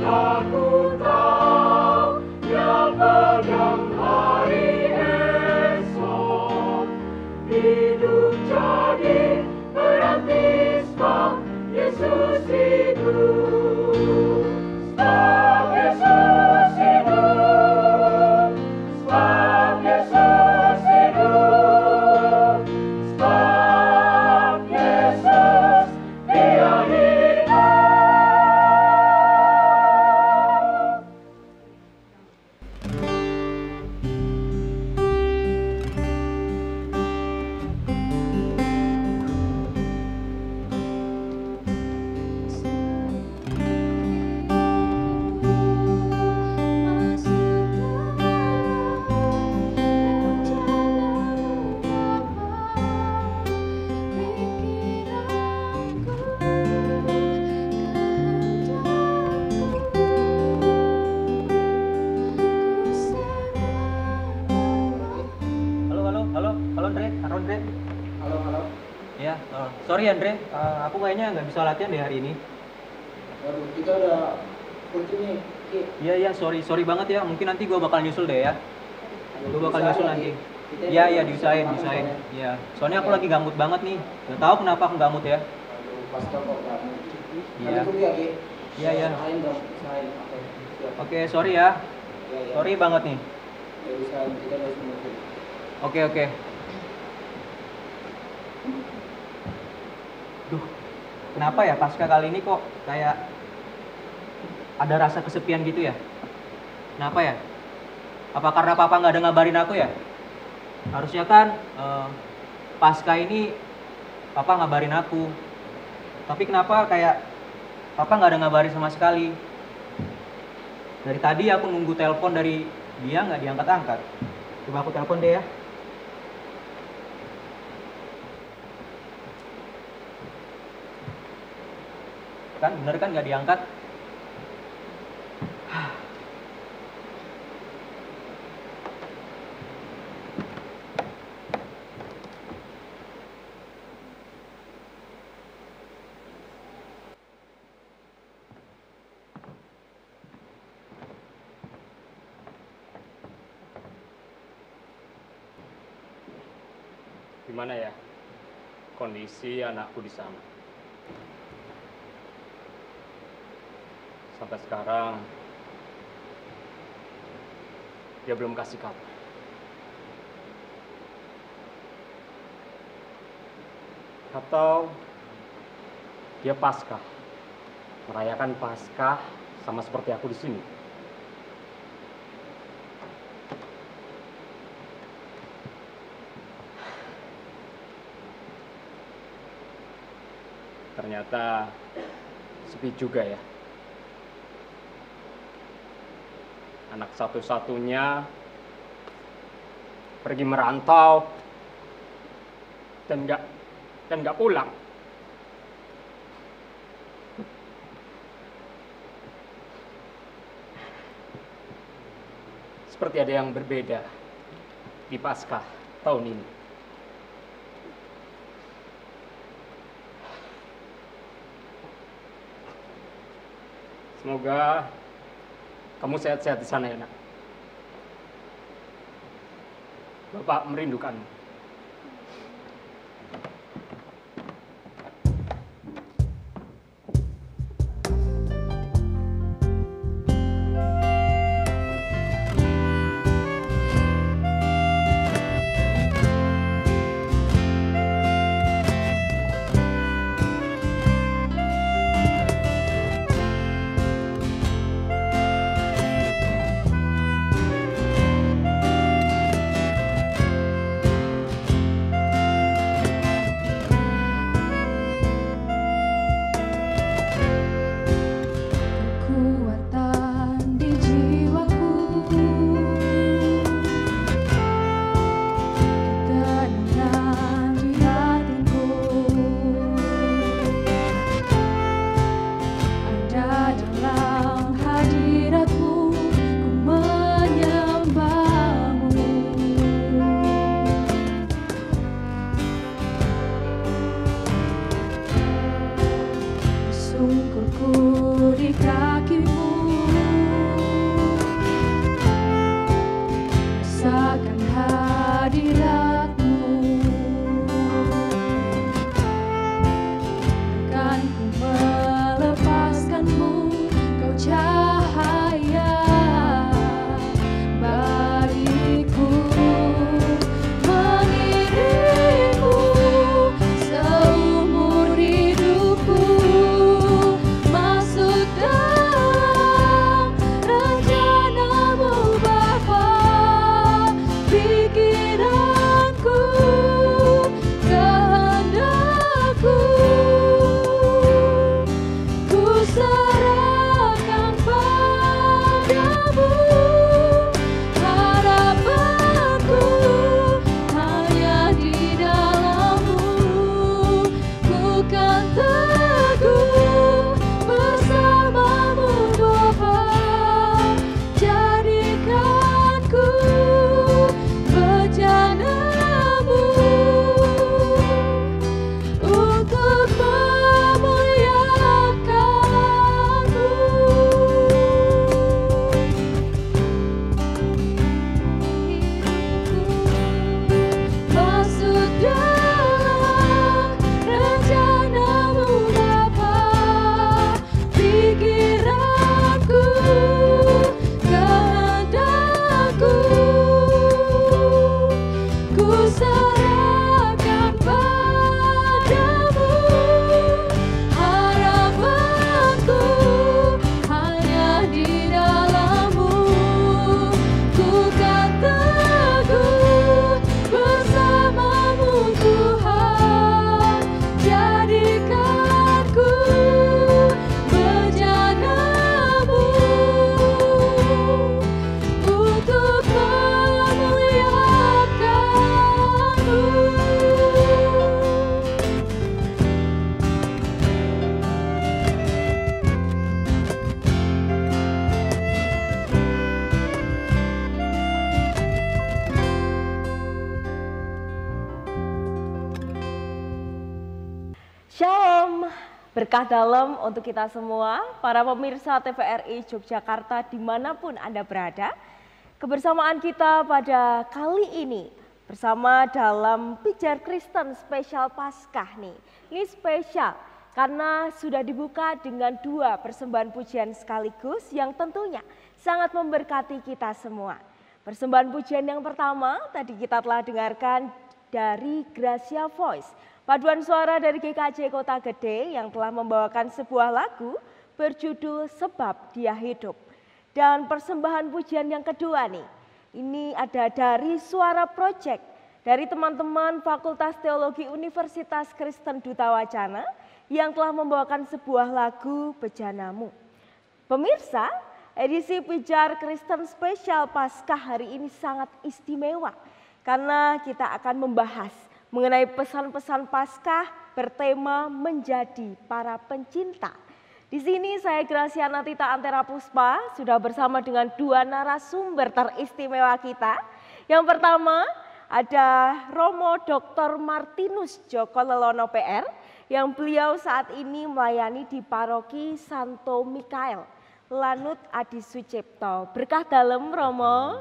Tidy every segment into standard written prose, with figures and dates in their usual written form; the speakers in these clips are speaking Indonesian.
Aku tahu Dia pegang hari esok. Hidup jadi baptisma, Yesus hidup. Sebab Yesus hidup. Sebab Yesus hidup. Sebab Yesus Dia hidup. Halo Andre, Andre. Halo. Ya, sorry Andre, aku kayaknya nggak bisa latihan deh hari ini. Waduh, kita udah putus nih. Ki. Iya, sorry banget ya. Mungkin nanti gue bakal nyusul deh ya. Gue bakal nyusul nanti. Iya, diusahain. Iya, soalnya aku lagi gambut banget nih. Gak tahu kenapa aku gambut ya. Aduh, pasti kok kamu. Iya. Nanti ya, Ki. Iya. Usahain dong, usahain. Oke, siap. Oke, sorry ya. Iya. Sorry banget nih. Ya, usahain, kita harus move. Oke. Duh, kenapa ya pasca kali ini kok kayak ada rasa kesepian gitu ya? Kenapa ya? Apa karena papa nggak ada ngabarin aku ya? Harusnya kan pasca ini papa ngabarin aku. Tapi kenapa kayak papa nggak ada ngabarin sama sekali? Dari tadi aku nunggu telepon dari dia nggak diangkat-angkat. Coba aku telepon deh ya. Kan bener kan nggak diangkat. Gimana ya kondisi anakku di sana? Sampai sekarang dia belum kasih kabar. Atau dia Paskah, merayakan Paskah sama seperti aku di sini. Ternyata sepi juga ya. Anak satu-satunya pergi merantau dan nggak pulang. Seperti ada yang berbeda di Paskah tahun ini. Semoga kamu sehat-sehat di sana ya, Nak. Bapak merindukanmu. Berkah dalam untuk kita semua, para pemirsa TVRI Yogyakarta dimanapun Anda berada. Kebersamaan kita pada kali ini bersama dalam Pijar Kristen Spesial Paskah nih. Ini spesial karena sudah dibuka dengan 2 persembahan pujian sekaligus yang tentunya sangat memberkati kita semua. Persembahan pujian yang pertama tadi kita telah dengarkan dari Gracia Voice, paduan suara dari GKJ Kota Gede yang telah membawakan sebuah lagu berjudul Sebab Dia Hidup. Dan persembahan pujian yang kedua nih, ini ada dari Suara Project dari teman-teman Fakultas Teologi Universitas Kristen Duta Wacana yang telah membawakan sebuah lagu Bejanamu. Pemirsa, edisi Pijar Kristen Spesial Paskah hari ini sangat istimewa karena kita akan membahas mengenai pesan-pesan Paskah bertema menjadi para pencinta. Di sini saya Graciana Tita Antera Puspa sudah bersama dengan 2 narasumber teristimewa kita. Yang pertama ada Romo Dr. Martinus Joko Lelono PR yang beliau saat ini melayani di Paroki Santo Mikael, Lanut Adi Sucipto. Berkah dalam Romo,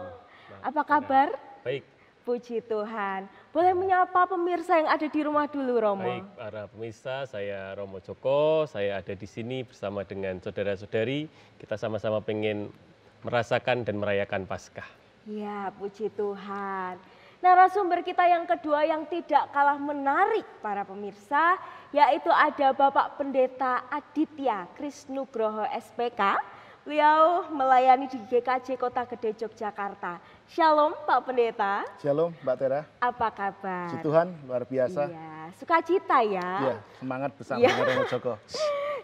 apa kabar? Baik. Puji Tuhan. Boleh menyapa pemirsa yang ada di rumah dulu, Romo? Baik, para pemirsa, saya Romo Joko, saya ada di sini bersama dengan saudara-saudari. Kita sama-sama pengen merasakan dan merayakan Paskah. Ya, puji Tuhan. Narasumber kita yang kedua yang tidak kalah menarik para pemirsa, yaitu ada Bapak Pendeta Aditya Krisnugroho SPK. Beliau melayani di GKJ Kota Gede Yogyakarta. Shalom Pak Pendeta. Shalom Mbak Tera. Apa kabar? Puji Tuhan, luar biasa. Iya, sukacita ya. Iya, semangat bersama Iya. dengan Romo Joko.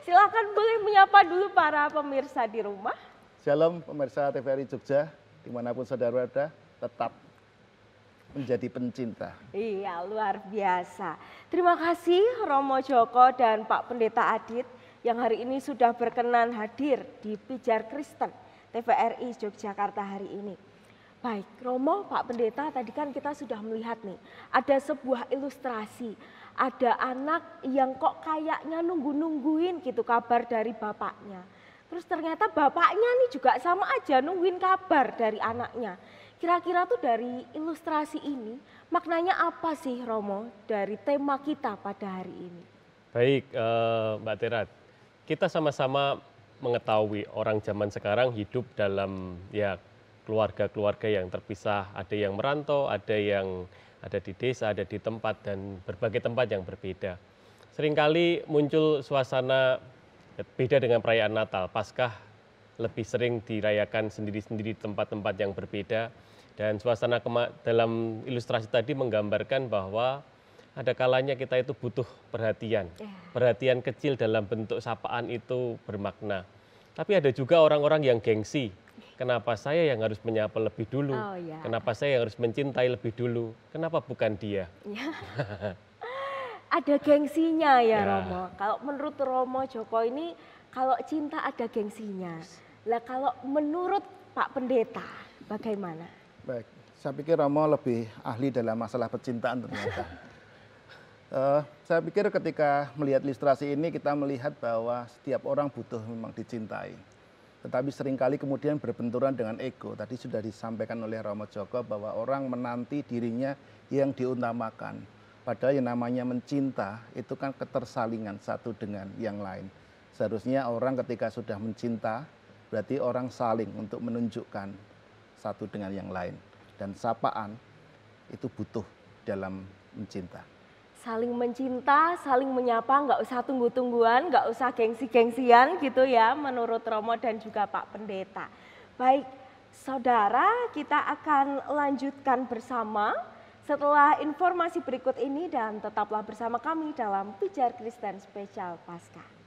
Silakan boleh menyapa dulu para pemirsa di rumah. Shalom pemirsa TVRI Jogja, dimanapun saudara berada, tetap menjadi pencinta. Iya, luar biasa. Terima kasih Romo Joko dan Pak Pendeta Adit yang hari ini sudah berkenan hadir di Pijar Kristen TVRI Yogyakarta hari ini. Baik, Romo, Pak Pendeta, tadi kan kita sudah melihat nih, ada sebuah ilustrasi, ada anak yang kok kayaknya nungguin gitu kabar dari bapaknya. Terus ternyata bapaknya nih juga sama aja nungguin kabar dari anaknya. Kira-kira tuh dari ilustrasi ini maknanya apa sih Romo dari tema kita pada hari ini? Baik, Mbak Tera, kita sama-sama mengetahui orang zaman sekarang hidup dalam keluarga-keluarga yang terpisah. Ada yang merantau, ada yang ada di desa, ada di tempat dan berbagai tempat yang berbeda. Seringkali muncul suasana beda dengan perayaan Natal. Paskah lebih sering dirayakan sendiri-sendiri di tempat-tempat yang berbeda. Dan suasana dalam ilustrasi tadi menggambarkan bahwa ada kalanya kita itu butuh perhatian. Perhatian kecil dalam bentuk sapaan itu bermakna. Tapi ada juga orang-orang yang gengsi. Kenapa saya yang harus menyapa lebih dulu? Kenapa saya yang harus mencintai lebih dulu? Kenapa bukan dia? Ya. Ada gengsinya ya Romo. Kalau menurut Romo Joko ini kalau cinta ada gengsinya. Lah kalau menurut Pak Pendeta bagaimana? Baik, saya pikir Romo lebih ahli dalam masalah percintaan ternyata. Saya pikir ketika melihat ilustrasi ini kita melihat bahwa setiap orang butuh memang dicintai. Tetapi seringkali kemudian berbenturan dengan ego. Tadi sudah disampaikan oleh Romo Joko bahwa orang menanti dirinya yang diutamakan. Padahal yang namanya mencinta itu kan ketersalingan satu dengan yang lain. Seharusnya orang ketika sudah mencinta berarti orang saling untuk menunjukkan satu dengan yang lain. Dan sapaan itu butuh dalam mencinta. Saling mencinta, saling menyapa, nggak usah tunggu-tungguan, nggak usah gengsi-gengsian gitu ya menurut Romo dan juga Pak Pendeta. Baik, saudara, kita akan lanjutkan bersama setelah informasi berikut ini dan tetaplah bersama kami dalam Pijar Kristen Spesial Paskah.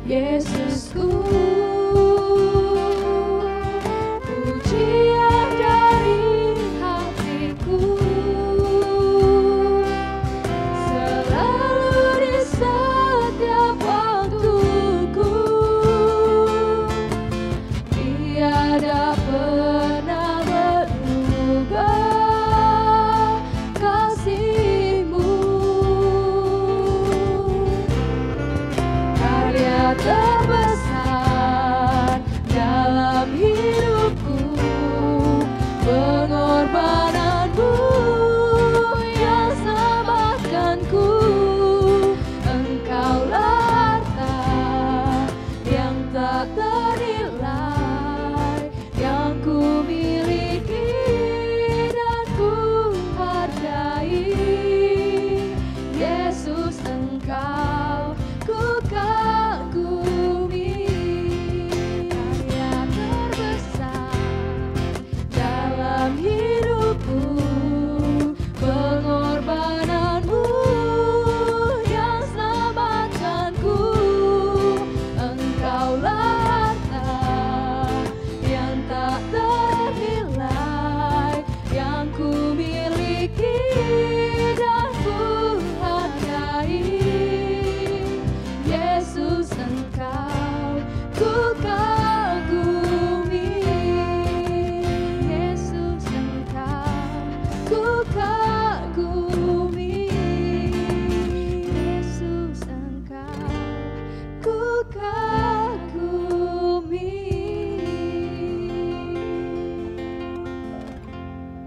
Yesusku. Pujian dari hatiku selalu di setiap waktuku. Tiada pernah berubah kasih-Mu. Karya terbesar dalam hidupku, pengorbanan-Mu yang selamatkanku. Engkaulah harta yang tak ternilai, yang ku miliki dan ku hargai. Yesus, Engkau ku kagumi. Karya terbesar dalam hidupku, pengorbanan-Mu yang selamatkanku. Engkaulah harta yang tak ternilai, yang ku miliki dan ku hargai. Yesus, Engkau ku kagumi. Yesus, Engkau ku kagumi. Yesus, Engkau ku kagumi.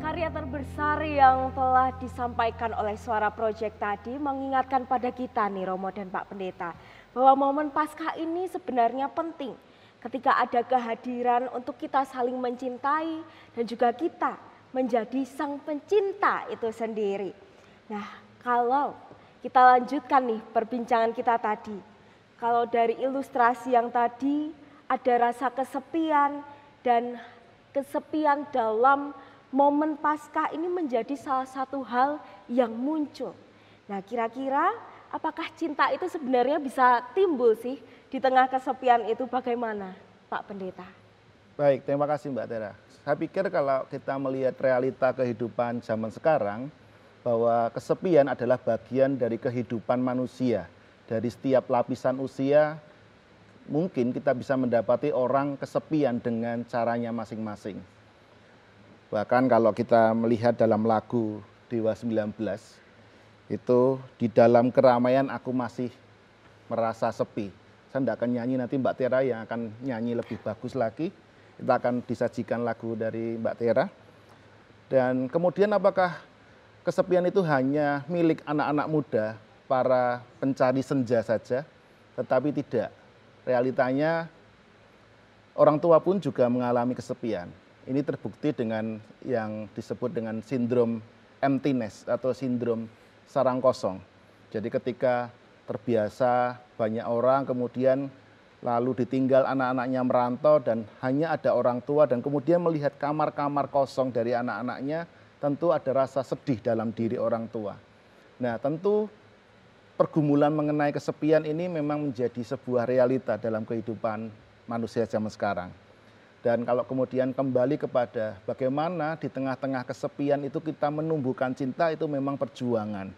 Karya terbesar yang telah disampaikan oleh Suara Project tadi mengingatkan pada kita nih Romo dan Pak Pendeta, bahwa momen Paskah ini sebenarnya penting ketika ada kehadiran untuk kita saling mencintai dan juga kita menjadi sang pencinta itu sendiri. Nah, kalau kita lanjutkan nih perbincangan kita tadi, kalau dari ilustrasi yang tadi ada rasa kesepian dan kesepian dalam momen Paskah ini menjadi salah satu hal yang muncul. Nah, kira-kira apakah cinta itu sebenarnya bisa timbul sih di tengah kesepian itu, bagaimana Pak Pendeta? Baik, terima kasih Mbak Tera. Saya pikir kalau kita melihat realita kehidupan zaman sekarang, bahwa kesepian adalah bagian dari kehidupan manusia. Dari setiap lapisan usia, mungkin kita bisa mendapati orang kesepian dengan caranya masing-masing. Bahkan kalau kita melihat dalam lagu Dewa 19, itu di dalam keramaian aku masih merasa sepi. Saya tidak akan nyanyi, nanti Mbak Tera yang akan nyanyi lebih bagus lagi. Kita akan disajikan lagu dari Mbak Tera. Dan kemudian apakah kesepian itu hanya milik anak-anak muda, para pencari senja saja? Tetapi tidak. Realitanya orang tua pun juga mengalami kesepian. Ini terbukti dengan yang disebut dengan sindrom emptiness atau sindrom sarang kosong. Jadi ketika terbiasa banyak orang, kemudian lalu ditinggal anak-anaknya merantau dan hanya ada orang tua, dan kemudian melihat kamar-kamar kosong dari anak-anaknya, tentu ada rasa sedih dalam diri orang tua. Nah, tentu pergumulan mengenai kesepian ini memang menjadi sebuah realita dalam kehidupan manusia zaman sekarang. Dan kalau kemudian kembali kepada bagaimana di tengah-tengah kesepian itu kita menumbuhkan cinta, itu memang perjuangan.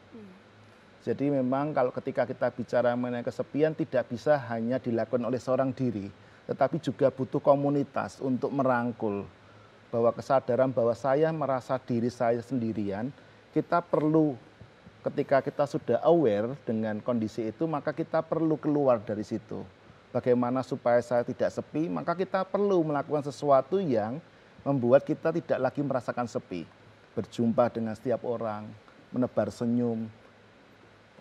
Jadi memang kalau ketika kita bicara mengenai kesepian tidak bisa hanya dilakukan oleh seorang diri, tetapi juga butuh komunitas untuk merangkul. Bahwa kesadaran bahwa saya merasa diri saya sendirian, kita perlu ketika kita sudah aware dengan kondisi itu, maka kita perlu keluar dari situ. Bagaimana supaya saya tidak sepi, maka kita perlu melakukan sesuatu yang membuat kita tidak lagi merasakan sepi. Berjumpa dengan setiap orang, menebar senyum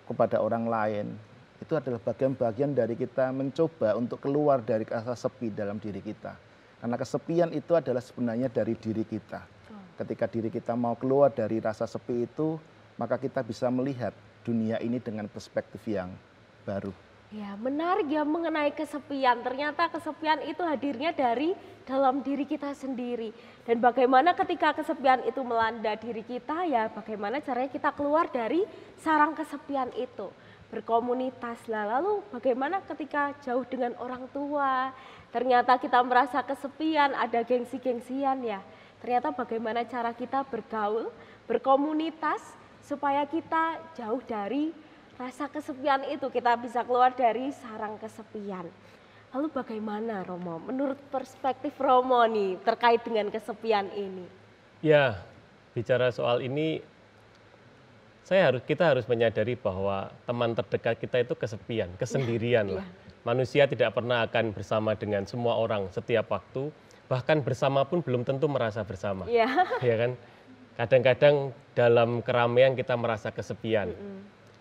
kepada orang lain. Itu adalah bagian-bagian dari kita mencoba untuk keluar dari rasa sepi dalam diri kita. Karena kesepian itu adalah sebenarnya dari diri kita. Ketika diri kita mau keluar dari rasa sepi itu, maka kita bisa melihat dunia ini dengan perspektif yang baru. Ya, menarik ya mengenai kesepian. Ternyata kesepian itu hadirnya dari dalam diri kita sendiri. Dan bagaimana ketika kesepian itu melanda diri kita, ya bagaimana caranya kita keluar dari sarang kesepian itu. berkomunitas. Lah, lalu bagaimana ketika jauh dengan orang tua, ternyata kita merasa kesepian, ada gengsi-gengsian ya. Ternyata bagaimana cara kita bergaul, berkomunitas, supaya kita jauh dari rasa kesepian itu, kita bisa keluar dari sarang kesepian. Lalu bagaimana Romo, menurut perspektif Romo nih terkait dengan kesepian ini? Ya, bicara soal ini, kita harus menyadari bahwa teman terdekat kita itu kesepian, kesendirian lah. Manusia tidak pernah akan bersama dengan semua orang setiap waktu, bahkan bersama pun belum tentu merasa bersama. Ya kan? Kadang-kadang dalam keramaian kita merasa kesepian.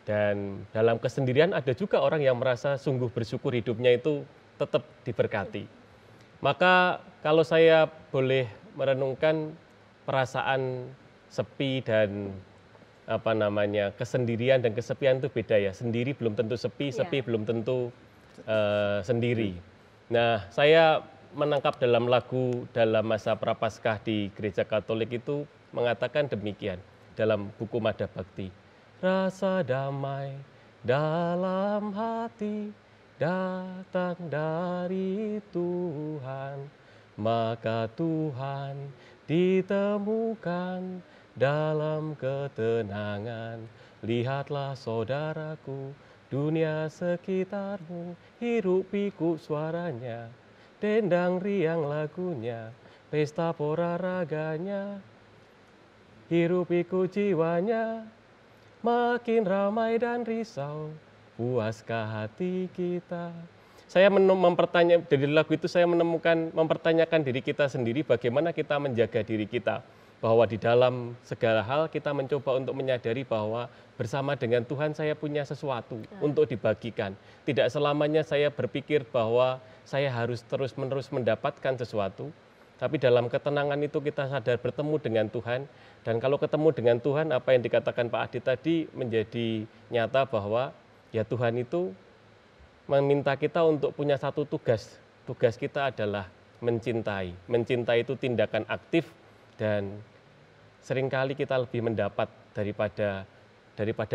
Dan dalam kesendirian ada juga orang yang merasa sungguh bersyukur hidupnya itu tetap diberkati. Maka kalau saya boleh merenungkan perasaan sepi dan kesendirian dan kesepian itu beda ya. Sendiri belum tentu sepi, sepi belum tentu sendiri. Nah, saya menangkap dalam lagu dalam masa Prapaskah di Gereja Katolik itu mengatakan demikian dalam buku Mada Bhakti. Rasa damai dalam hati datang dari Tuhan, maka Tuhan ditemukan dalam ketenangan. Lihatlah saudaraku, dunia sekitarmu, hiruk pikuk suaranya, dendang riang lagunya, pesta pora raganya, hiruk pikuk jiwanya, makin ramai dan risau, puaskah hati kita. Saya dari lagu itu saya mempertanyakan diri kita sendiri, bagaimana kita menjaga diri kita. Bahwa di dalam segala hal kita mencoba untuk menyadari bahwa bersama dengan Tuhan saya punya sesuatu untuk dibagikan. Tidak selamanya saya berpikir bahwa saya harus terus-menerus mendapatkan sesuatu. Tapi dalam ketenangan itu kita sadar bertemu dengan Tuhan. Dan kalau ketemu dengan Tuhan, apa yang dikatakan Pak Adit tadi menjadi nyata bahwa ya Tuhan itu meminta kita untuk punya satu tugas. Tugas kita adalah mencintai. Mencintai itu tindakan aktif dan seringkali kita lebih mendapat daripada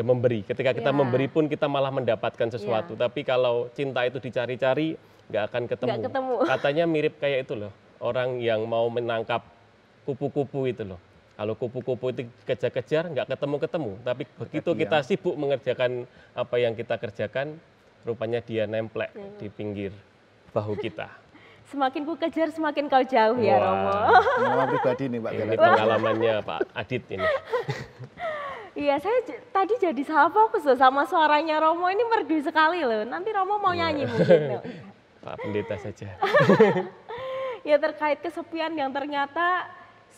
memberi. Ketika kita memberi pun kita malah mendapatkan sesuatu. Tapi kalau cinta itu dicari-cari, nggak akan ketemu. Katanya mirip kayak itu loh, orang yang mau menangkap kupu-kupu itu loh. Kalau kupu-kupu itu kejar-kejar, nggak ketemu-ketemu. Tapi begitu kita sibuk mengerjakan apa yang kita kerjakan, rupanya dia nemplek di pinggir bahu kita. Semakin ku kejar, semakin kau jauh ya Romo. Pengalaman pribadi nih Pak. Ini pengalamannya Pak Adit ini. Iya, saya tadi jadi salah fokus loh sama suaranya Romo, ini merdu sekali loh. Nanti Romo mau nyanyi mungkin. Pak Pendeta saja. Ya, terkait kesepian yang ternyata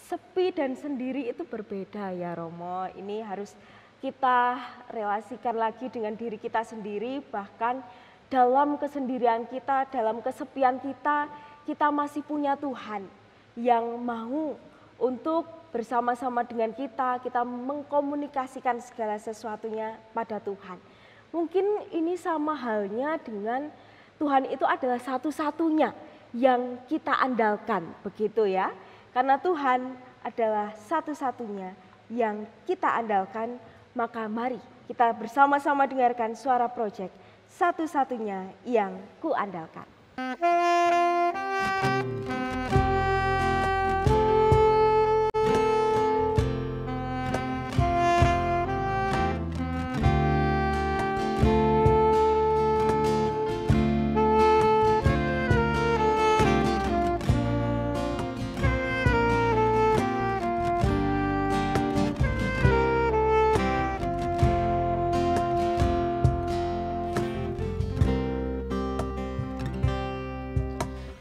sepi dan sendiri itu berbeda ya Romo. Ini harus kita relasikan lagi dengan diri kita sendiri, bahkan dalam kesendirian kita, dalam kesepian kita, kita masih punya Tuhan yang mau untuk bersama-sama dengan kita mengkomunikasikan segala sesuatunya pada Tuhan. Mungkin ini sama halnya dengan Tuhan itu adalah satu-satunya yang kita andalkan, begitu ya. Karena Tuhan adalah satu-satunya yang kita andalkan, maka mari kita bersama-sama dengarkan Suara Project, satu-satunya yang kuandalkan.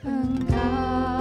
Engkau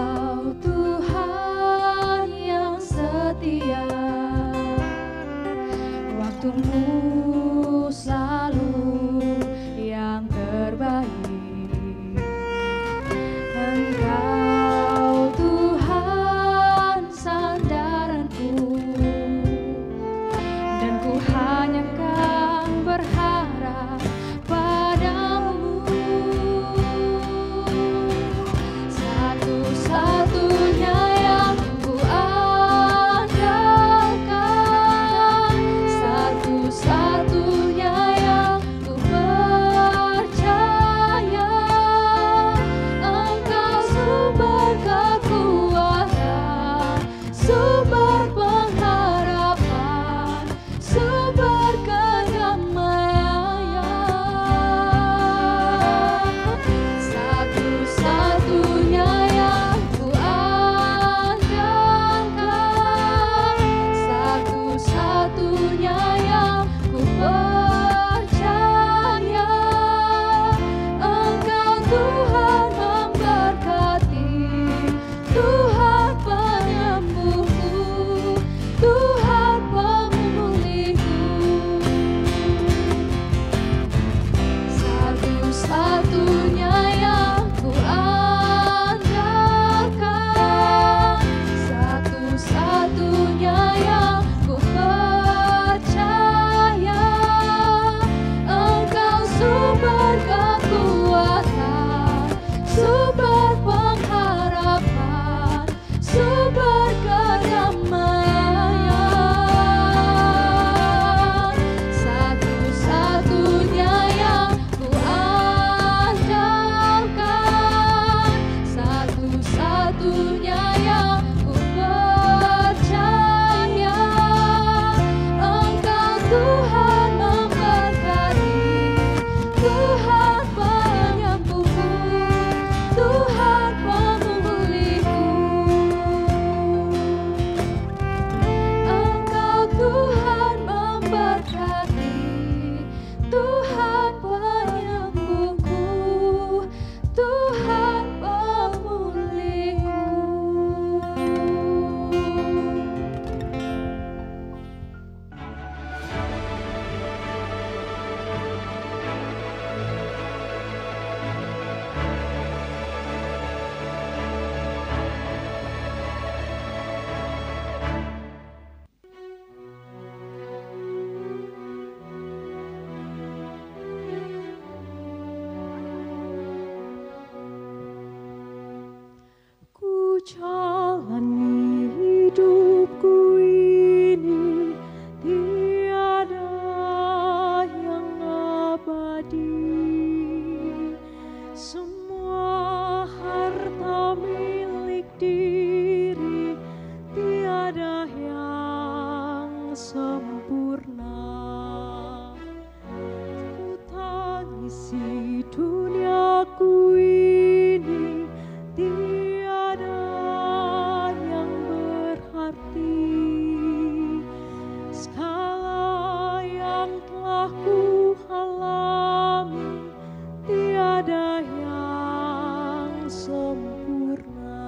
yang sempurna.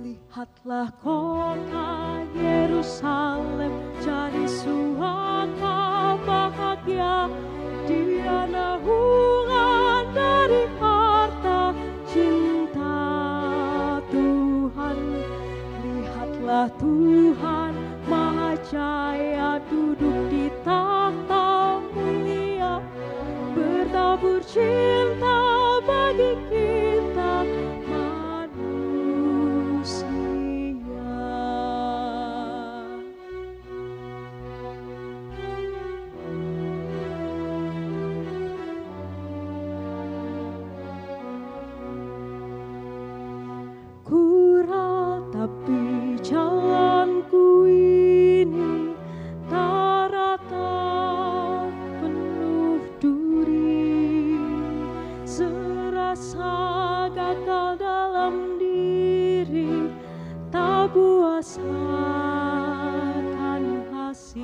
Lihatlah kota Yerusalem jadi suaka bahagia. Dia naungan dari harta cinta Tuhan. Lihatlah Tuhan Maha Jaya duduk di tahta mulia, bertabur cinta bagi kita manusia. Ku ratapi jalanku ini, tak rata penuh duri, serasa gagal dalam diri, tak puas akan hasil.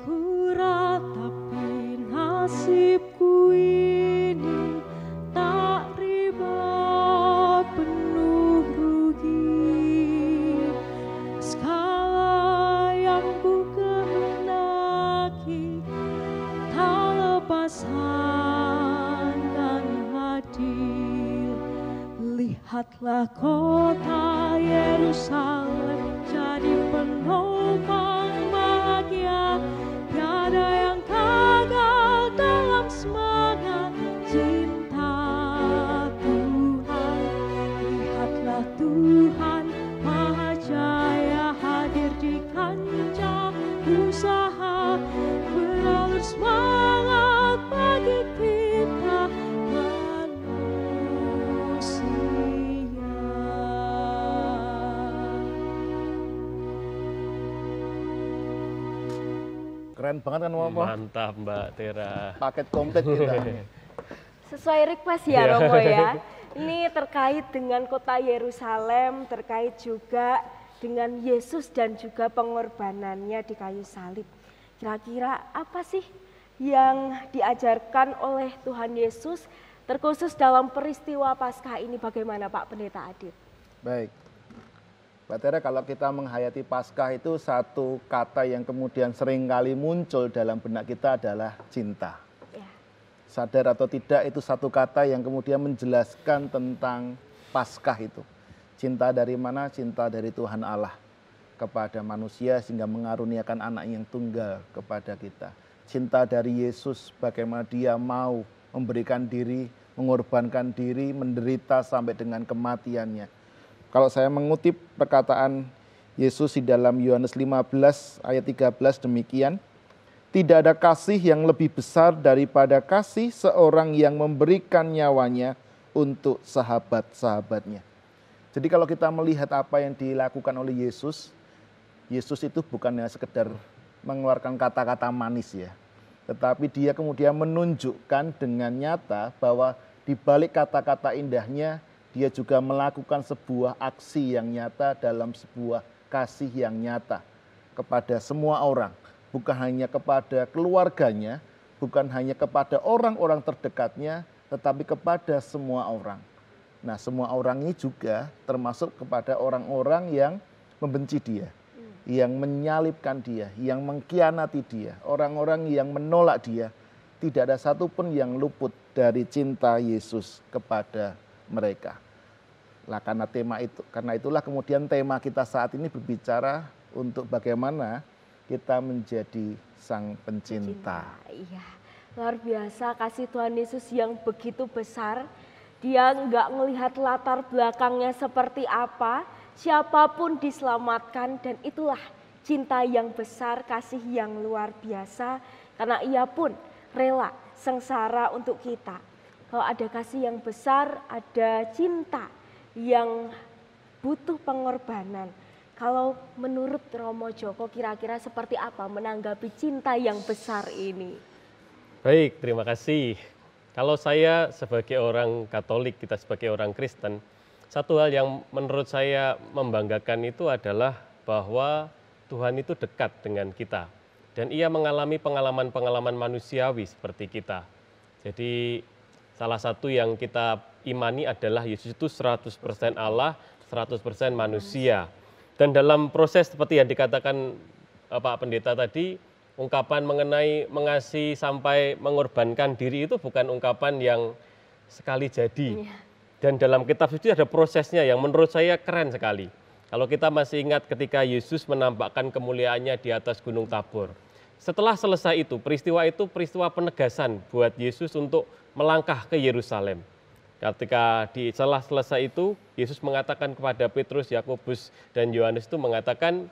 Ku ratapi nasibku ini, tak riba penuh rugi. Segala yang ku kehendaki, tak lepasan dan hadir. Lihatlah kota Yerusalem jadi penopang bahagia. Tiada yang gagal dalam semangat cinta Tuhan. Lihatlah Tuhan Maha Jaya hadir di kancah usaha, beralur semangat bagi kita manusia. Keren banget kan Romo? Mantap Mbak Tera. Paket komplit kita. Sesuai request ya Romo ya. Ini terkait dengan kota Yerusalem, terkait juga dengan Yesus dan juga pengorbanannya di kayu salib. Kira-kira apa sih yang diajarkan oleh Tuhan Yesus terkhusus dalam peristiwa Paskah ini, bagaimana Pak Pendeta Adit? Baik. Mbak Tera, kalau kita menghayati Paskah itu satu kata yang kemudian sering kali muncul dalam benak kita adalah cinta. Ya. Sadar atau tidak itu satu kata yang kemudian menjelaskan tentang Paskah itu. Cinta dari mana? Cinta dari Tuhan Allah kepada manusia sehingga mengaruniakan anak yang tunggal kepada kita. Cinta dari Yesus bagaimana dia mau memberikan diri, mengorbankan diri, menderita sampai dengan kematiannya. Kalau saya mengutip perkataan Yesus di dalam Yohanes 15 ayat 13 demikian, tidak ada kasih yang lebih besar daripada kasih seorang yang memberikan nyawanya untuk sahabat-sahabatnya. Jadi kalau kita melihat apa yang dilakukan oleh Yesus, Yesus itu bukan hanya sekedar mengeluarkan kata-kata manis ya, tetapi dia kemudian menunjukkan dengan nyata bahwa di balik kata-kata indahnya, dia juga melakukan sebuah aksi yang nyata dalam sebuah kasih yang nyata kepada semua orang. Bukan hanya kepada keluarganya, bukan hanya kepada orang-orang terdekatnya, tetapi kepada semua orang. Nah, semua orang ini juga termasuk kepada orang-orang yang membenci dia, yang menyalibkan dia, yang mengkhianati dia, orang-orang yang menolak dia. Tidak ada satupun yang luput dari cinta Yesus kepada mereka. Lah karena itulah kemudian tema kita saat ini berbicara untuk bagaimana kita menjadi sang pencinta. Iya, luar biasa kasih Tuhan Yesus yang begitu besar. Dia nggak melihat latar belakangnya seperti apa, siapapun diselamatkan, dan itulah cinta yang besar, kasih yang luar biasa. Karena ia pun rela sengsara untuk kita. Kalau ada kasih yang besar, ada cinta yang butuh pengorbanan. Kalau menurut Romo Joko kira-kira seperti apa menanggapi cinta yang besar ini? Baik, terima kasih. Kalau saya sebagai orang Katolik, kita sebagai orang Kristen, satu hal yang menurut saya membanggakan itu adalah bahwa Tuhan itu dekat dengan kita. Dan ia mengalami pengalaman-pengalaman manusiawi seperti kita. Jadi Salah satu yang kita imani adalah Yesus itu 100% Allah, 100% manusia. Dan dalam proses seperti yang dikatakan Pak Pendeta tadi, ungkapan mengenai mengasihi sampai mengorbankan diri itu bukan ungkapan yang sekali jadi. Dan dalam kitab suci ada prosesnya yang menurut saya keren sekali. Kalau kita masih ingat ketika Yesus menampakkan kemuliaannya di atas Gunung Tabor. Setelah selesai itu peristiwa penegasan buat Yesus untuk melangkah ke Yerusalem. Ketika setelah selesai itu, Yesus mengatakan kepada Petrus, Yakobus, dan Yohanes itu mengatakan,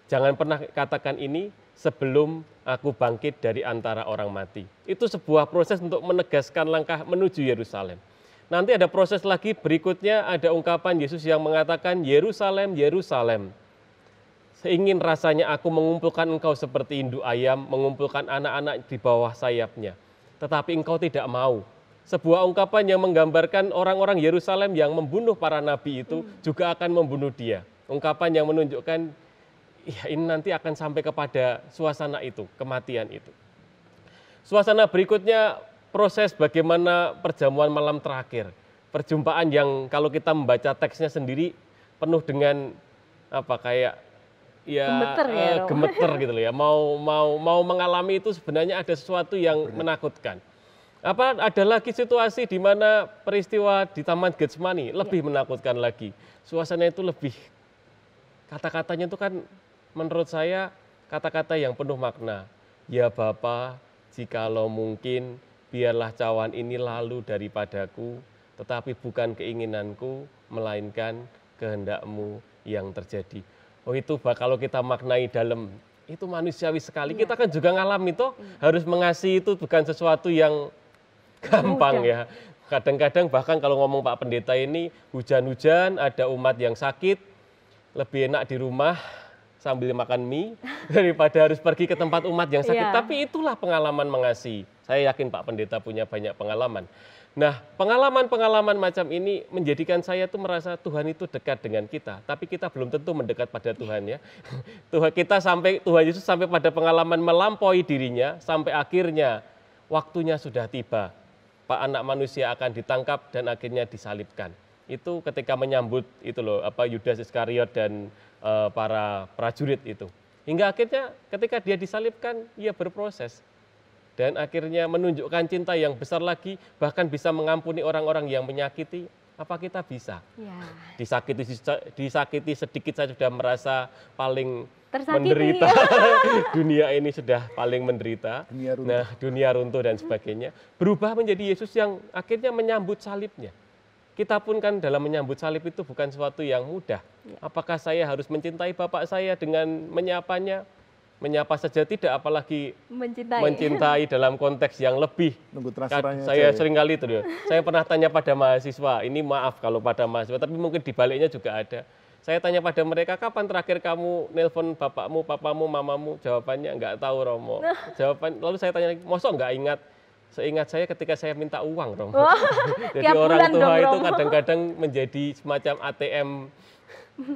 jangan pernah katakan ini sebelum aku bangkit dari antara orang mati. Itu sebuah proses untuk menegaskan langkah menuju Yerusalem. Nanti ada proses lagi berikutnya, ada ungkapan Yesus yang mengatakan, Yerusalem, Yerusalem, seingin rasanya aku mengumpulkan engkau seperti induk ayam, mengumpulkan anak-anak di bawah sayapnya. Tetapi engkau tidak mau. Sebuah ungkapan yang menggambarkan orang-orang Yerusalem yang membunuh para nabi itu juga akan membunuh dia. Ungkapan yang menunjukkan, ya ini nanti akan sampai kepada suasana itu, kematian itu. Suasana berikutnya, proses bagaimana perjamuan malam terakhir. Perjumpaan yang kalau kita membaca teksnya sendiri penuh dengan gemeter gitu loh ya. Mau mengalami itu sebenarnya ada sesuatu yang menakutkan. Ada lagi situasi di mana peristiwa di Taman Getsemani lebih menakutkan lagi. Suasana itu lebih, kata-katanya itu kan menurut saya kata-kata yang penuh makna. Ya Bapa, jikalau mungkin biarlah cawan ini lalu daripadaku, tetapi bukan keinginanku, melainkan kehendak-Mu yang terjadi. Oh itu kalau kita maknai dalam, itu manusiawi sekali. Kita kan juga ngalami toh, harus mengasihi itu bukan sesuatu yang gampang ya. Kadang-kadang bahkan kalau ngomong Pak Pendeta ini, hujan-hujan, ada umat yang sakit, lebih enak di rumah sambil makan mie daripada harus pergi ke tempat umat yang sakit. Tapi itulah pengalaman mengasihi. Saya yakin Pak Pendeta punya banyak pengalaman. Nah, pengalaman-pengalaman macam ini menjadikan saya tuh merasa Tuhan itu dekat dengan kita. Tapi kita belum tentu mendekat pada Tuhan ya. Tuhan Yesus sampai pada pengalaman melampaui dirinya, sampai akhirnya waktunya sudah tiba. Pak Anak Manusia akan ditangkap dan akhirnya disalibkan. Itu ketika menyambut Yudas Iskariot dan para prajurit itu. Hingga akhirnya ketika dia disalibkan, ia berproses. Dan akhirnya menunjukkan cinta yang besar lagi, bahkan bisa mengampuni orang-orang yang menyakiti. Apa kita bisa? Disakiti sedikit saja sudah merasa paling menderita. Dunia ini sudah paling menderita. Dunia runtuh dan sebagainya. Berubah menjadi Yesus yang akhirnya menyambut salibnya. Kita pun kan dalam menyambut salib itu bukan sesuatu yang mudah. Apakah saya harus mencintai Bapak saya dengan menyapanya? Menyapa saja tidak, apalagi mencintai dalam konteks yang lebih. Saya sering kali itu, saya pernah tanya pada mahasiswa, ini maaf kalau pada mahasiswa, tapi mungkin di baliknya juga ada. Saya tanya pada mereka, kapan terakhir kamu nelpon bapakmu, papamu, mamamu? Jawabannya nggak tahu Romo. Lalu saya tanya lagi, mosok nggak ingat? Seingat saya ketika saya minta uang Romo. Jadi orang tua itu kadang-kadang menjadi semacam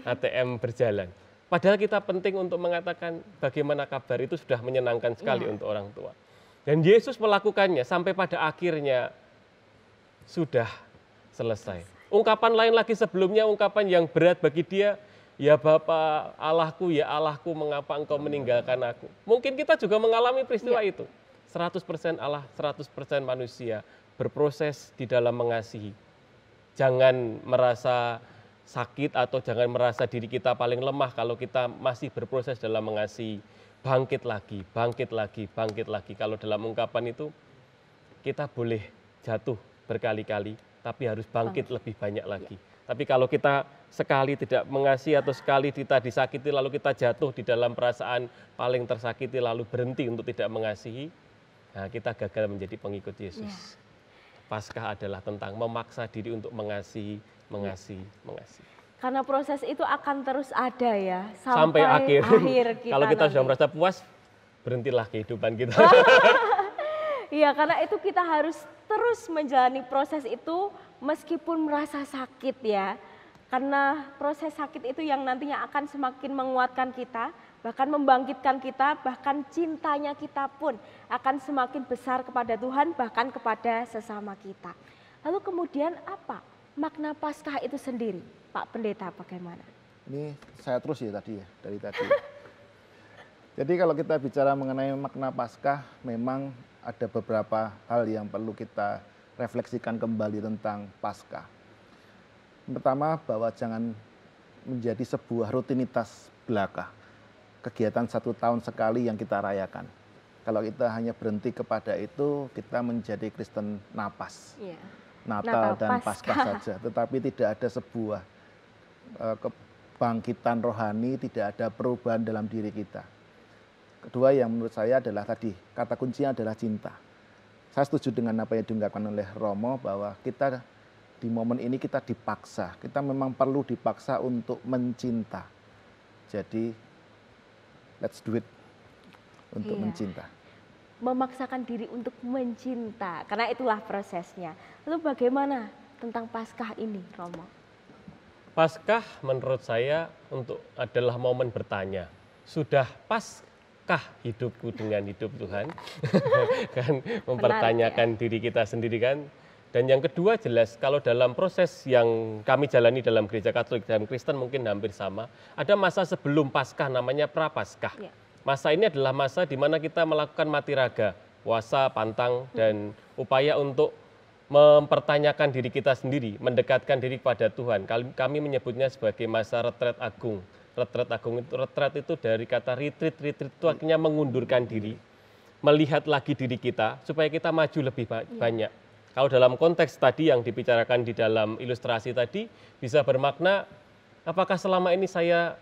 ATM berjalan. Padahal kita penting untuk mengatakan bagaimana kabar itu sudah menyenangkan sekali untuk orang tua. Dan Yesus melakukannya sampai pada akhirnya sudah selesai. Ungkapan lain lagi sebelumnya, ungkapan yang berat bagi dia, ya Bapa Allahku, ya Allahku, mengapa engkau meninggalkan aku. Mungkin kita juga mengalami peristiwa itu. 100% Allah, 100% manusia, berproses di dalam mengasihi. Jangan merasa sakit atau jangan merasa diri kita paling lemah kalau kita masih berproses dalam mengasihi. Bangkit lagi, bangkit lagi, bangkit lagi. Kalau dalam ungkapan itu kita boleh jatuh berkali-kali, tapi harus bangkit lebih banyak lagi. Tapi kalau kita sekali tidak mengasihi atau sekali kita disakiti lalu kita jatuh di dalam perasaan paling tersakiti lalu berhenti untuk tidak mengasihi, nah kita gagal menjadi pengikut Yesus. Paskah adalah tentang memaksa diri untuk mengasihi. Karena proses itu akan terus ada ya sampai akhir kalau kita nanti sudah merasa puas, berhentilah kehidupan kita. Iya, karena itu kita harus terus menjalani proses itu meskipun merasa sakit ya. Karena proses sakit itu yang nantinya akan semakin menguatkan kita, bahkan membangkitkan kita, bahkan cintanya kita pun akan semakin besar kepada Tuhan, bahkan kepada sesama kita. Lalu kemudian apa makna Paskah itu sendiri? Pak Pendeta bagaimana? Ini saya terus ya tadi ya, dari tadi. Jadi kalau kita bicara mengenai makna Paskah, memang ada beberapa hal yang perlu kita refleksikan kembali tentang Paskah. Pertama, bahwa jangan menjadi sebuah rutinitas belaka. Kegiatan 1 tahun sekali yang kita rayakan. Kalau kita hanya berhenti kepada itu, kita menjadi Kristen napas. Iya. Natal dan Paskah. Paskah saja. Tetapi tidak ada sebuah kebangkitan rohani, tidak ada perubahan dalam diri kita. Kedua yang menurut saya adalah tadi, kata kuncinya adalah cinta. Saya setuju dengan apa yang diungkapkan oleh Romo bahwa kita di momen ini kita dipaksa. Kita memang perlu dipaksa untuk mencinta. Jadi, let's do it untuk Iya. mencinta. Memaksakan diri untuk mencinta, karena itulah prosesnya. Lalu bagaimana tentang Paskah ini, Romo? Paskah menurut saya adalah momen bertanya, sudah paskah hidupku dengan hidup Tuhan? Kan mempertanyakan diri kita sendiri kan. Dan yang kedua jelas kalau dalam proses yang kami jalani dalam gereja Katolik dan Kristen mungkin hampir sama, ada masa sebelum Paskah namanya Prapaskah. Ya. Masa ini adalah masa di mana kita melakukan mati raga, puasa, pantang, dan upaya untuk mempertanyakan diri kita sendiri, mendekatkan diri kepada Tuhan. Kami menyebutnya sebagai masa retret agung. Retret agung itu, retret itu dari kata retreat. Retreat itu artinya mengundurkan diri, melihat lagi diri kita supaya kita maju lebih banyak. Kalau dalam konteks tadi yang dibicarakan di dalam ilustrasi tadi, bisa bermakna apakah selama ini saya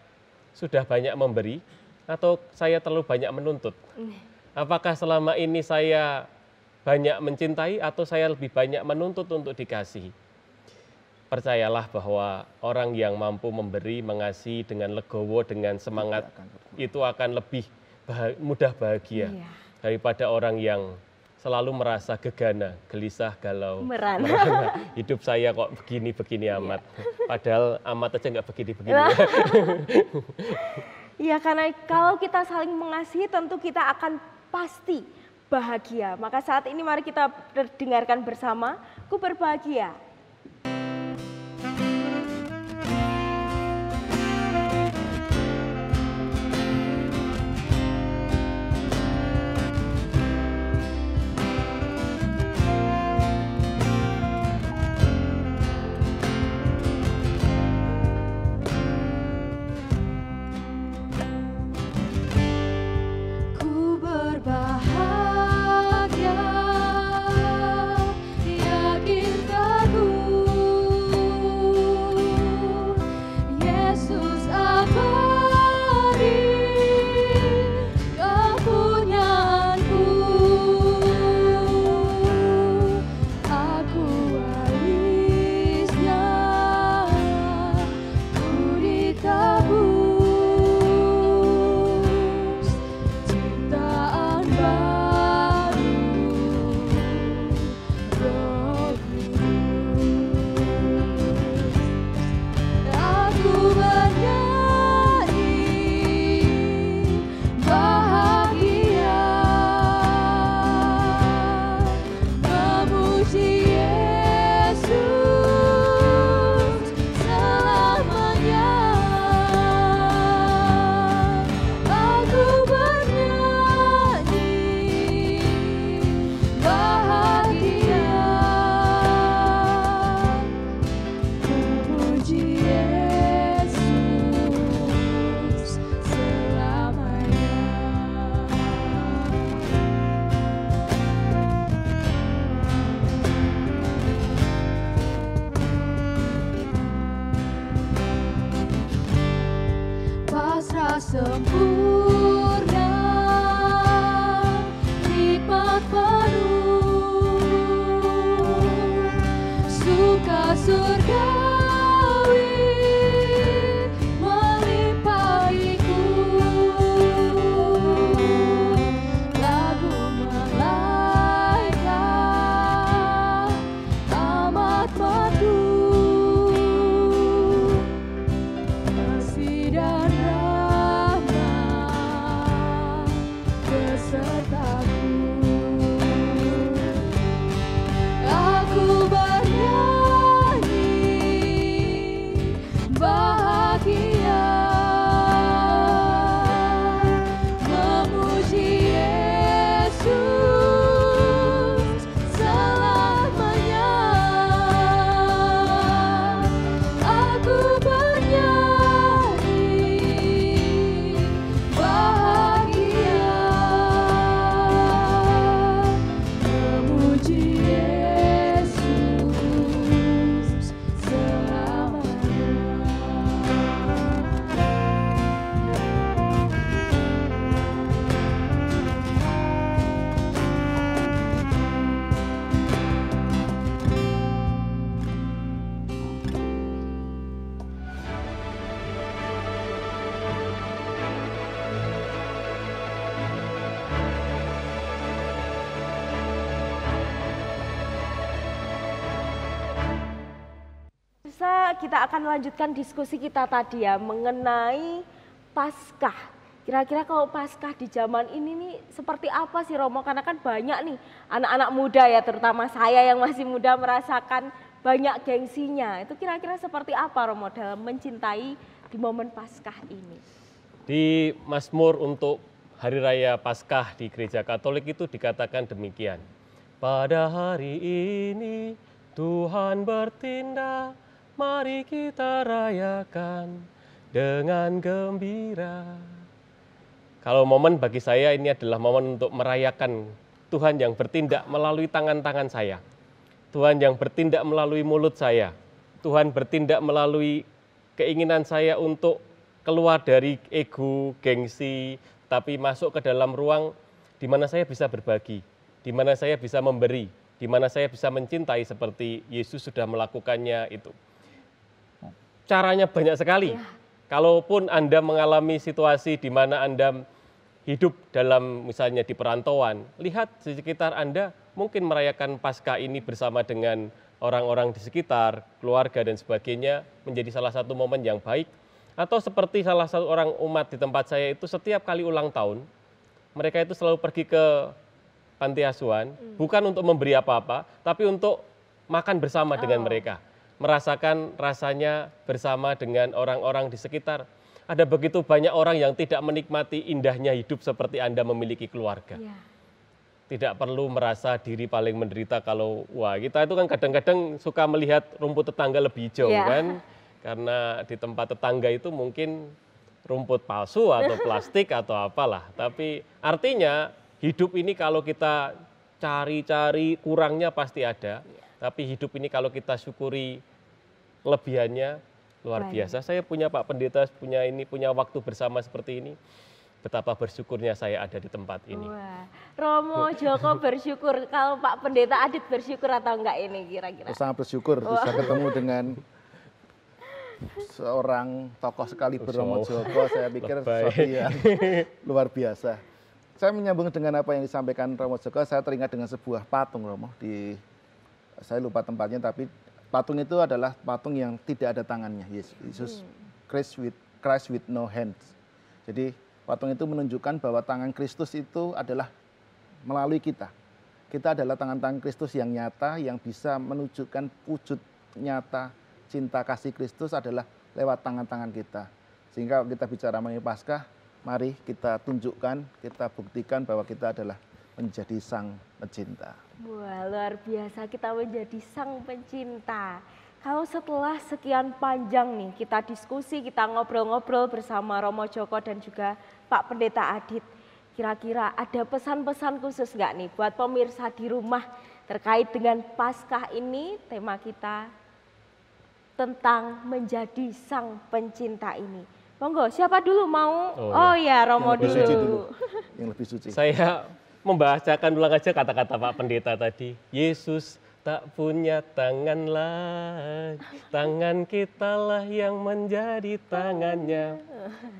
sudah banyak memberi atau saya terlalu banyak menuntut? Apakah selama ini saya banyak mencintai atau saya lebih banyak menuntut untuk dikasihi? Percayalah bahwa orang yang mampu memberi, mengasihi dengan legowo, dengan semangat, itu akan lebih mudah bahagia daripada orang yang selalu merasa gegana, gelisah, galau, merana. Hidup saya kok begini-begini amat. Padahal amat aja nggak begini-begini. Iya, karena kalau kita saling mengasihi tentu kita akan pasti bahagia. Maka saat ini mari kita dengarkan bersama, Ku Berbahagia. Ku berbahagia, yakin teguh, Yesus abadi kepunyaanku. Aku warisnya, ku ditebus ciptaan baru, Roh Kudus. Aku bernyanyi bahagia, memuji Yesus selamanya. Aku bernyanyi bahagia, memuji Yesus selamanya. Pasrah sempurna, nikmat penuh, suka surgawi melimpahiku. Lagu malaikat amat merdu, kasih dan rahmat besertaku. Aku bernyanyi kita akan lanjutkan diskusi kita tadi ya mengenai Paskah. Kira-kira kalau Paskah di zaman ini nih seperti apa sih Romo? Karena kan banyak nih anak-anak muda ya, terutama saya yang masih muda merasakan banyak gengsinya. Itu kira-kira seperti apa Romo dalam mencintai di momen Paskah ini? Di Mazmur untuk Hari Raya Paskah di Gereja Katolik itu dikatakan demikian. Pada hari ini Tuhan bertindak, mari kita rayakan dengan gembira. Kalau momen bagi saya ini adalah momen untuk merayakan Tuhan yang bertindak melalui tangan-tangan saya. Tuhan yang bertindak melalui mulut saya. Tuhan bertindak melalui keinginan saya untuk keluar dari ego, gengsi, tapi masuk ke dalam ruang di mana saya bisa berbagi, di mana saya bisa memberi, di mana saya bisa mencintai seperti Yesus sudah melakukannya itu. Caranya banyak sekali. Kalaupun Anda mengalami situasi di mana Anda hidup dalam misalnya di perantauan, lihat di sekitar Anda mungkin merayakan Paskah ini bersama dengan orang-orang di sekitar, keluarga dan sebagainya menjadi salah satu momen yang baik. Atau seperti salah satu orang umat di tempat saya itu setiap kali ulang tahun, mereka itu selalu pergi ke panti asuhan, bukan untuk memberi apa-apa, tapi untuk makan bersama dengan mereka. Merasakan rasanya bersama dengan orang-orang di sekitar. Ada begitu banyak orang yang tidak menikmati indahnya hidup seperti Anda memiliki keluarga. Tidak perlu merasa diri paling menderita kalau, wah kita itu kan kadang-kadang suka melihat rumput tetangga lebih hijau kan. Karena di tempat tetangga itu mungkin rumput palsu atau plastik atau apalah. Tapi artinya hidup ini kalau kita cari-cari kurangnya pasti ada. Tapi hidup ini kalau kita syukuri kelebihannya luar biasa. Saya punya Pak Pendeta, punya waktu bersama seperti ini. Betapa bersyukurnya saya ada di tempat ini. Wah, Romo Joko bersyukur. Kalau Pak Pendeta Adit bersyukur atau enggak ini kira-kira? Sangat bersyukur bisa ketemu dengan seorang tokoh sekali Romo Joko. Saya pikir sesuatu yang luar biasa. Saya menyambung dengan apa yang disampaikan Romo Joko. Saya teringat dengan sebuah patung Romo saya lupa tempatnya, tapi patung itu adalah patung yang tidak ada tangannya. Yesus Christ with no hands. Jadi patung itu menunjukkan bahwa tangan Kristus itu adalah melalui kita. Kita adalah tangan-tangan Kristus yang nyata, yang bisa menunjukkan wujud nyata cinta kasih Kristus adalah lewat tangan-tangan kita. Sehingga kita bicara mengenai Paskah, mari kita tunjukkan, kita buktikan bahwa kita adalah menjadi sang pencinta. Wah, luar biasa, kita menjadi sang pencinta. Kalau setelah sekian panjang nih kita diskusi, kita ngobrol-ngobrol bersama Romo Joko dan juga Pak Pendeta Adit, kira-kira ada pesan-pesan khusus nggak nih buat pemirsa di rumah terkait dengan Paskah ini, tema kita tentang menjadi sang pencinta ini. Monggo, siapa dulu mau? Oh ya, Romo yang lebih dulu. Yang lebih suci. Saya membacakan ulang aja kata-kata Pak Pendeta tadi. Yesus tak punya tangan lagi, tangan kitalah yang menjadi tangannya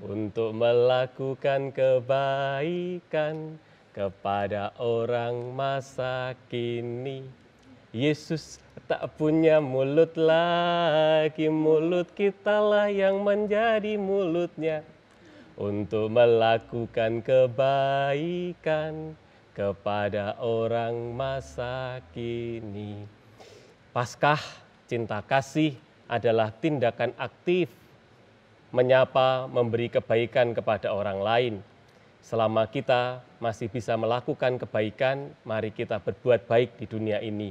untuk melakukan kebaikan kepada orang masa kini. Yesus tak punya mulut lagi, mulut kitalah yang menjadi mulutnya untuk melakukan kebaikan kepada orang masa kini. Paskah cinta kasih adalah tindakan aktif menyapa, memberi kebaikan kepada orang lain. Selama kita masih bisa melakukan kebaikan, mari kita berbuat baik di dunia ini.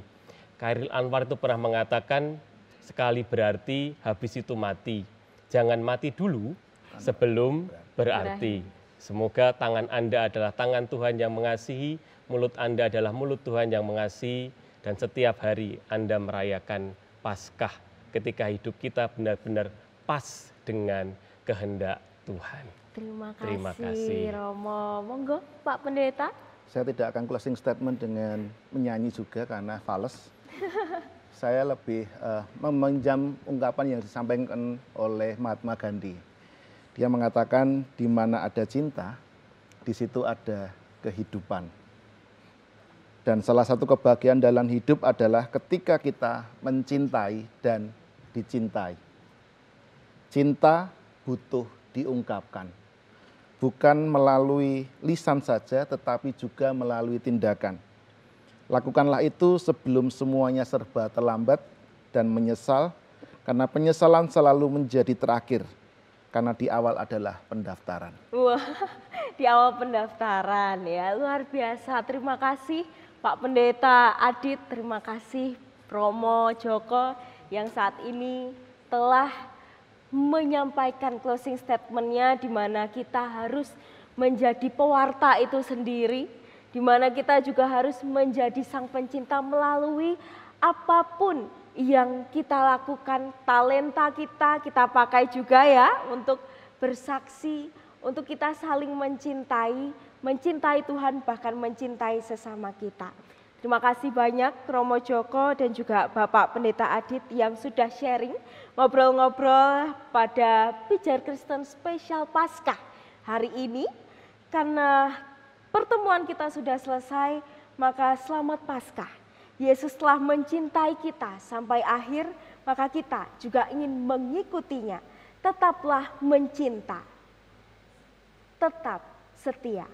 Khairil Anwar itu pernah mengatakan, sekali berarti, habis itu mati. Jangan mati dulu sebelum berarti. Semoga tangan Anda adalah tangan Tuhan yang mengasihi, mulut Anda adalah mulut Tuhan yang mengasihi, dan setiap hari Anda merayakan Paskah ketika hidup kita benar-benar pas dengan kehendak Tuhan. Terima kasih Romo. Monggo Pak Pendeta. Saya tidak akan closing statement dengan menyanyi juga karena fales. Saya lebih meminjam ungkapan yang disampaikan oleh Mahatma Gandhi. Dia mengatakan di mana ada cinta, di situ ada kehidupan. Dan salah satu kebahagiaan dalam hidup adalah ketika kita mencintai dan dicintai. Cinta butuh diungkapkan. Bukan melalui lisan saja, tetapi juga melalui tindakan. Lakukanlah itu sebelum semuanya serba terlambat dan menyesal, karena penyesalan selalu menjadi terakhir, karena di awal adalah pendaftaran. Wah, di awal pendaftaran ya, luar biasa. Terima kasih Pak Pendeta Adit, terima kasih Romo Joko yang saat ini telah menyampaikan closing statement-nya, di mana kita harus menjadi pewarta itu sendiri, di mana kita juga harus menjadi sang pencinta melalui apapun yang kita lakukan. Talenta kita pakai juga ya untuk bersaksi, untuk kita saling mencintai Tuhan, bahkan mencintai sesama kita. Terima kasih banyak Romo Joko dan juga Bapak Pendeta Adit yang sudah sharing, ngobrol-ngobrol pada Pijar Kristen Spesial Paskah hari ini. Karena pertemuan kita sudah selesai, maka selamat Paskah. Yesus telah mencintai kita sampai akhir, maka kita juga ingin mengikutinya. Tetaplah mencinta, tetap setia.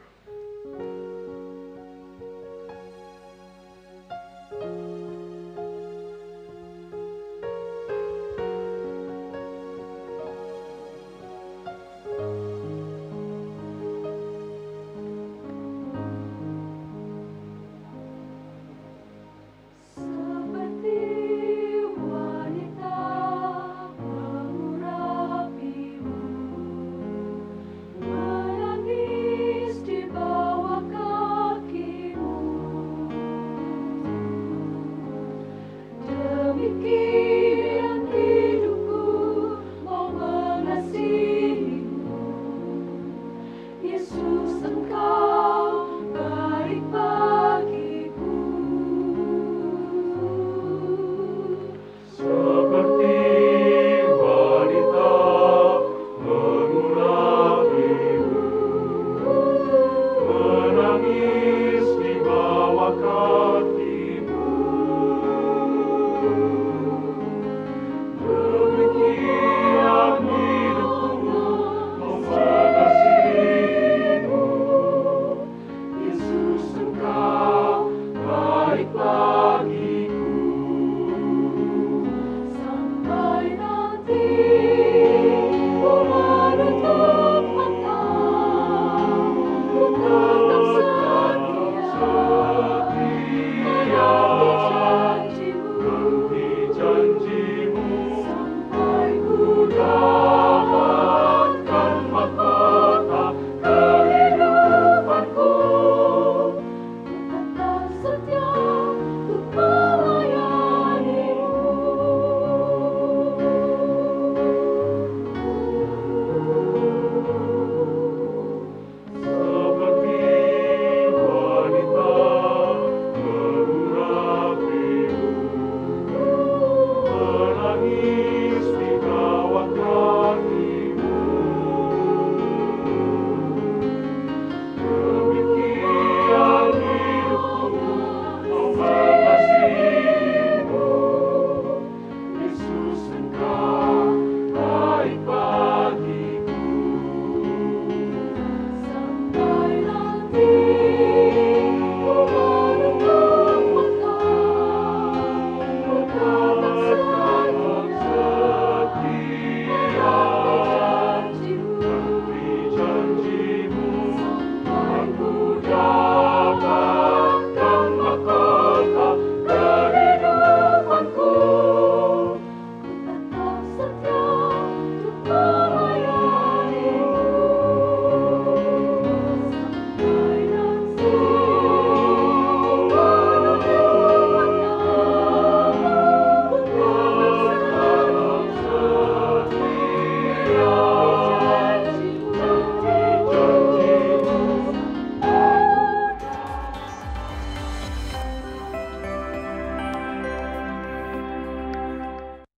Menangis